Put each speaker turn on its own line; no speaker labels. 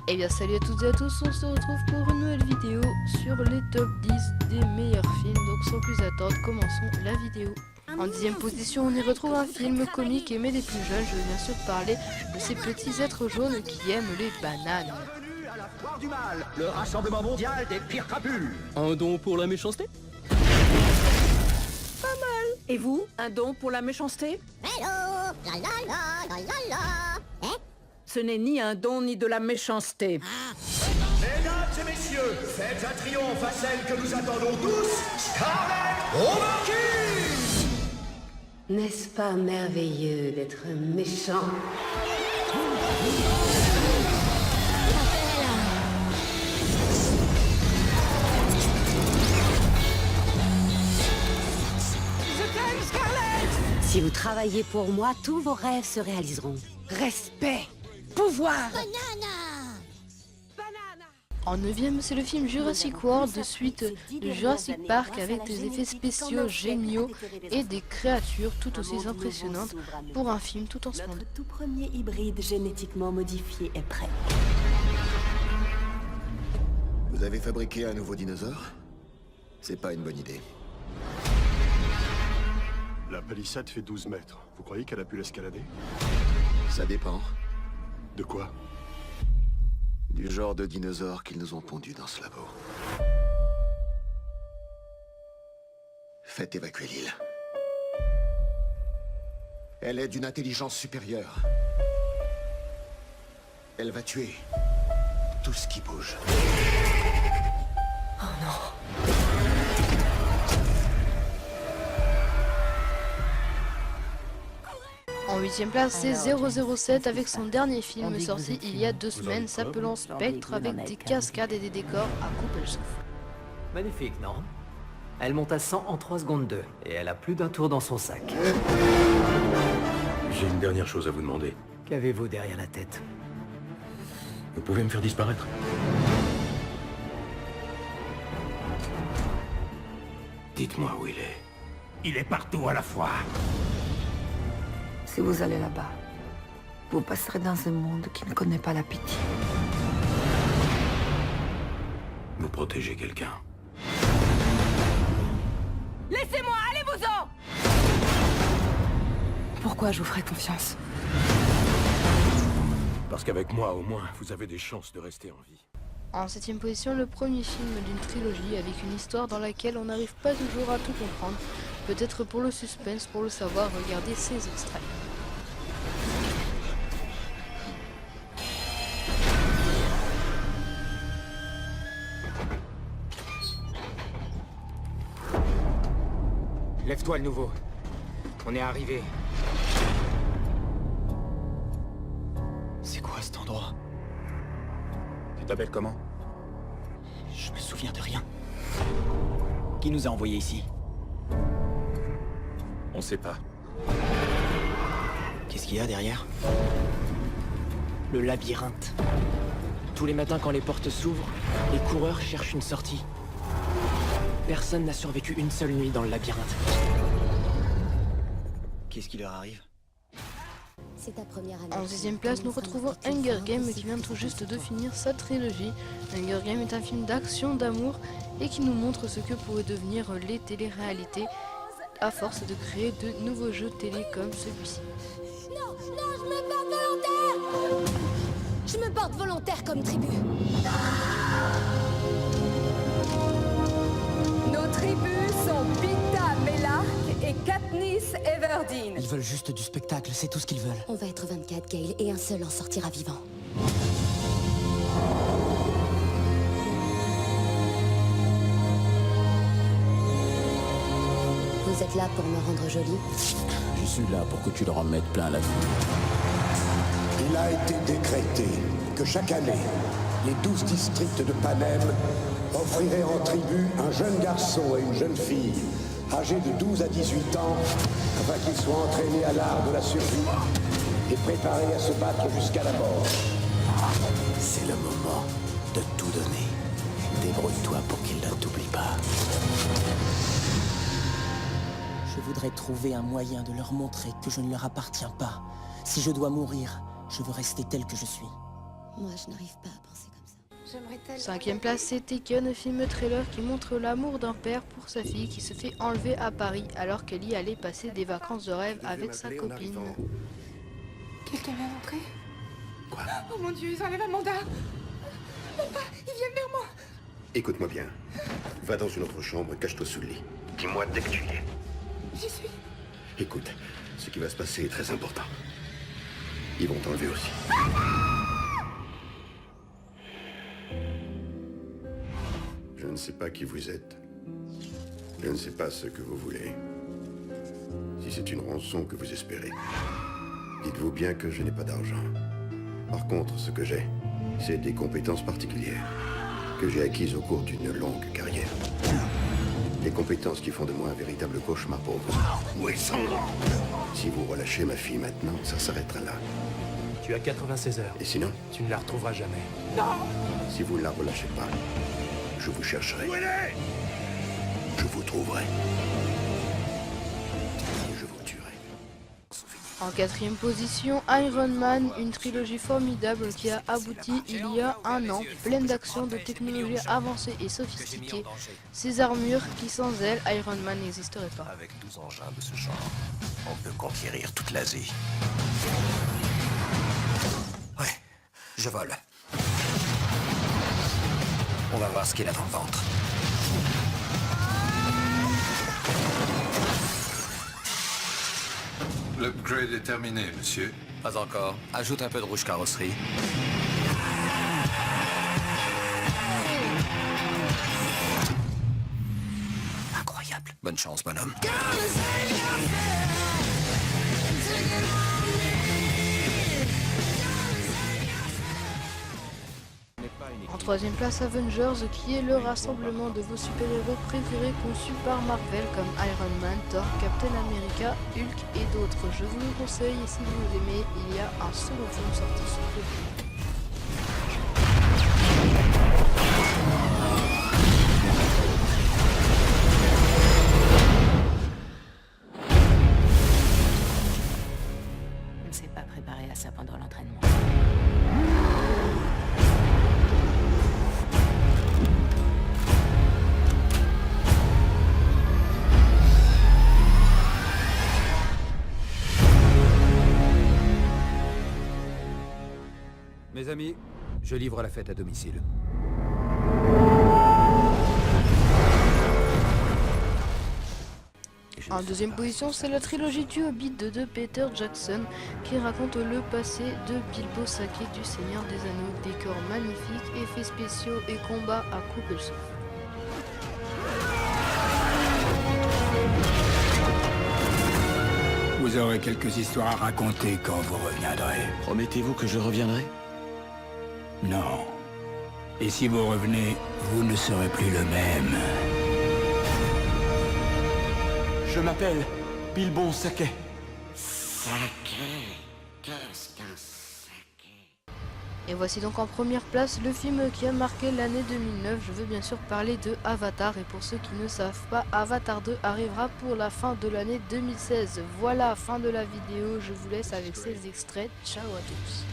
Eh bien salut à toutes et à tous, on se retrouve pour une nouvelle vidéo sur les top 10 des meilleurs films. Donc sans plus attendre, commençons la vidéo. En 10e position, on y retrouve un film comique aimé des plus jeunes. Je veux bien sûr parler de ces petits êtres jaunes qui aiment les bananes.
Bienvenue à la foire du mal, le rassemblement mondial des pires crapules.
Un don pour la méchanceté?
Et vous, un don pour la méchanceté?
Hello, la la la la la la. Hein?
Ce n'est ni un don ni de la méchanceté.
Mesdames et messieurs, faites un triomphe à celle que nous attendons tous, Scarlett O'Marquis.
N'est-ce pas merveilleux d'être méchant? Si vous travaillez pour moi, tous vos rêves se réaliseront. Respect, pouvoir.
Banana.
En 9e, c'est le film Jurassic World, suite de Jurassic Park avec des effets spéciaux géniaux et des créatures tout aussi impressionnantes pour un film tout en ce monde.
Notre tout premier hybride génétiquement modifié est prêt.
Vous avez fabriqué un nouveau dinosaure? C'est pas une bonne idée.
La palissade fait 12 mètres. Vous croyez qu'elle a pu l'escalader?
Ça dépend
De quoi?
du genre de dinosaure qu'ils nous ont pondu dans ce labo. Faites évacuer l'île. Elle est d'une intelligence supérieure. Elle va tuer tout ce qui bouge.
En 8e place, c'est 007 avec son dernier film sorti il y a 2 semaines s'appelant Spectre avec des cascades et des décors à couper le souffle.
Magnifique, non? Elle monte à 100 en 3 secondes 2, et elle a plus d'un tour dans son sac.
J'ai une dernière chose à vous demander.
Qu'avez-vous derrière la tête?
Vous pouvez me faire disparaître? Dites-moi où il est.
Il est partout à la fois.
Si vous allez là-bas, vous passerez dans un monde qui ne connaît pas la pitié.
Vous protégez quelqu'un.
Laissez-moi, allez-vous-en!
Pourquoi je vous ferai confiance?
Parce qu'avec moi, au moins, vous avez des chances de rester en vie.
En 7e position, le premier film d'une trilogie avec une histoire dans laquelle on n'arrive pas toujours à tout comprendre. Peut-être pour le suspense, pour le savoir, regardez ces extraits.
Lève-toi le nouveau. On est arrivé.
C'est quoi cet endroit?
Tu t'appelles comment?
Je me souviens de rien. Qui nous a envoyés ici?
On sait pas.
Qu'est-ce qu'il y a derrière? Le labyrinthe. Tous les matins quand les portes s'ouvrent, les coureurs cherchent une sortie. Personne n'a survécu une seule nuit dans le labyrinthe. Qu'est-ce qui leur arrive?
C'est ta première année.
En 10e place, nous retrouvons Hunger Games qui vient tout juste de finir sa trilogie. Hunger Games est un film d'action, d'amour et qui nous montre ce que pourraient devenir les téléréalités à force de créer de nouveaux jeux télé comme celui-ci.
Non, non, je me porte volontaire. Je me porte volontaire comme tribu.
Nos tribus sont Pita Mellark et Katniss Everdeen.
Ils veulent juste du spectacle, c'est tout ce qu'ils veulent.
On va être 24, Gale, et un seul en sortira vivant. Vous êtes là pour me rendre jolie?
Je suis là pour que tu leur en mettes plein la vue.
Il a été décrété que chaque année, les 12 districts de Panem offriraient en tribu un jeune garçon et une jeune fille âgés de 12 à 18 ans afin qu'ils soient entraînés à l'art de la survie et préparés à se battre jusqu'à la mort.
C'est le moment de tout donner. Débrouille-toi pour qu'ils ne t'oublient pas. Je voudrais trouver un moyen de leur montrer que je ne leur appartiens pas. Si je dois mourir, je veux rester tel que je suis.
Moi, je n'arrive pas à penser comme ça.
J'aimerais tellement...
5e place, c'est Taken, film trailer qui montre l'amour d'un père pour sa fille qui se fait enlever à Paris alors qu'elle y allait passer des vacances de rêve avec sa copine.
Quelqu'un vient d'entrer?
Quoi?
Oh mon Dieu, ils enlèvent Amanda. Papa, ils viennent vers moi.
Écoute-moi bien. Va dans une autre chambre, cache-toi sous le lit. Dis-moi dès que tu y es.
J'y suis.
Écoute, ce qui va se passer est très important. Ils vont t'enlever aussi. Je ne sais pas qui vous êtes. Je ne sais pas ce que vous voulez. Si c'est une rançon que vous espérez, dites-vous bien que je n'ai pas d'argent. Par contre, ce que j'ai, c'est des compétences particulières que j'ai acquises au cours d'une longue carrière. Des compétences qui font de moi un véritable cauchemar pour vous. Où ils sont? Si vous relâchez ma fille maintenant, ça s'arrêtera là.
Tu as 96 heures.
Et sinon?
Tu ne la retrouveras jamais.
Si vous ne la relâchez pas, je vous chercherai. Je vous trouverai. Et je vous tuerai.
En 4e position, Iron Man, une trilogie formidable qui a abouti il y a un an, pleine d'action, de technologies avancées et sophistiquées. Ces armures qui sans elles, Iron Man n'existerait pas.
Avec 12 engins de ce genre, on peut conquérir toute l'Asie. Ouais, je vole. On va voir ce qu'il a dans le ventre.
L'upgrade est terminé, monsieur.
Pas encore. Ajoute un peu de rouge carrosserie. Incroyable. Bonne chance, bonhomme.
En 3e place, Avengers, qui est le rassemblement de vos super-héros préférés conçus par Marvel comme Iron Man, Thor, Captain America, Hulk et d'autres. Je vous le conseille et si vous aimez, il y a un second film sorti sur le
On ne s'est pas préparé à ça pendant l'entraînement.
Mes amis, je livre la fête à domicile.
En 2e position, c'est la trilogie du Hobbit de Peter Jackson qui raconte le passé de Bilbo Saquet du Seigneur des Anneaux. Décors magnifiques, effets spéciaux et combats à couper le souffle.
Vous aurez quelques histoires à raconter quand vous reviendrez.
Promettez-vous que je reviendrai?
Non. Et si vous revenez, vous ne serez plus le même.
Je m'appelle Bilbo Saquet.
Et voici donc en première place le film qui a marqué l'année 2009. Je veux bien sûr parler de Avatar. Et pour ceux qui ne savent pas, Avatar 2 arrivera pour la fin de l'année 2016. Voilà, fin de la vidéo. Je vous laisse avec ces extraits. Ciao à tous.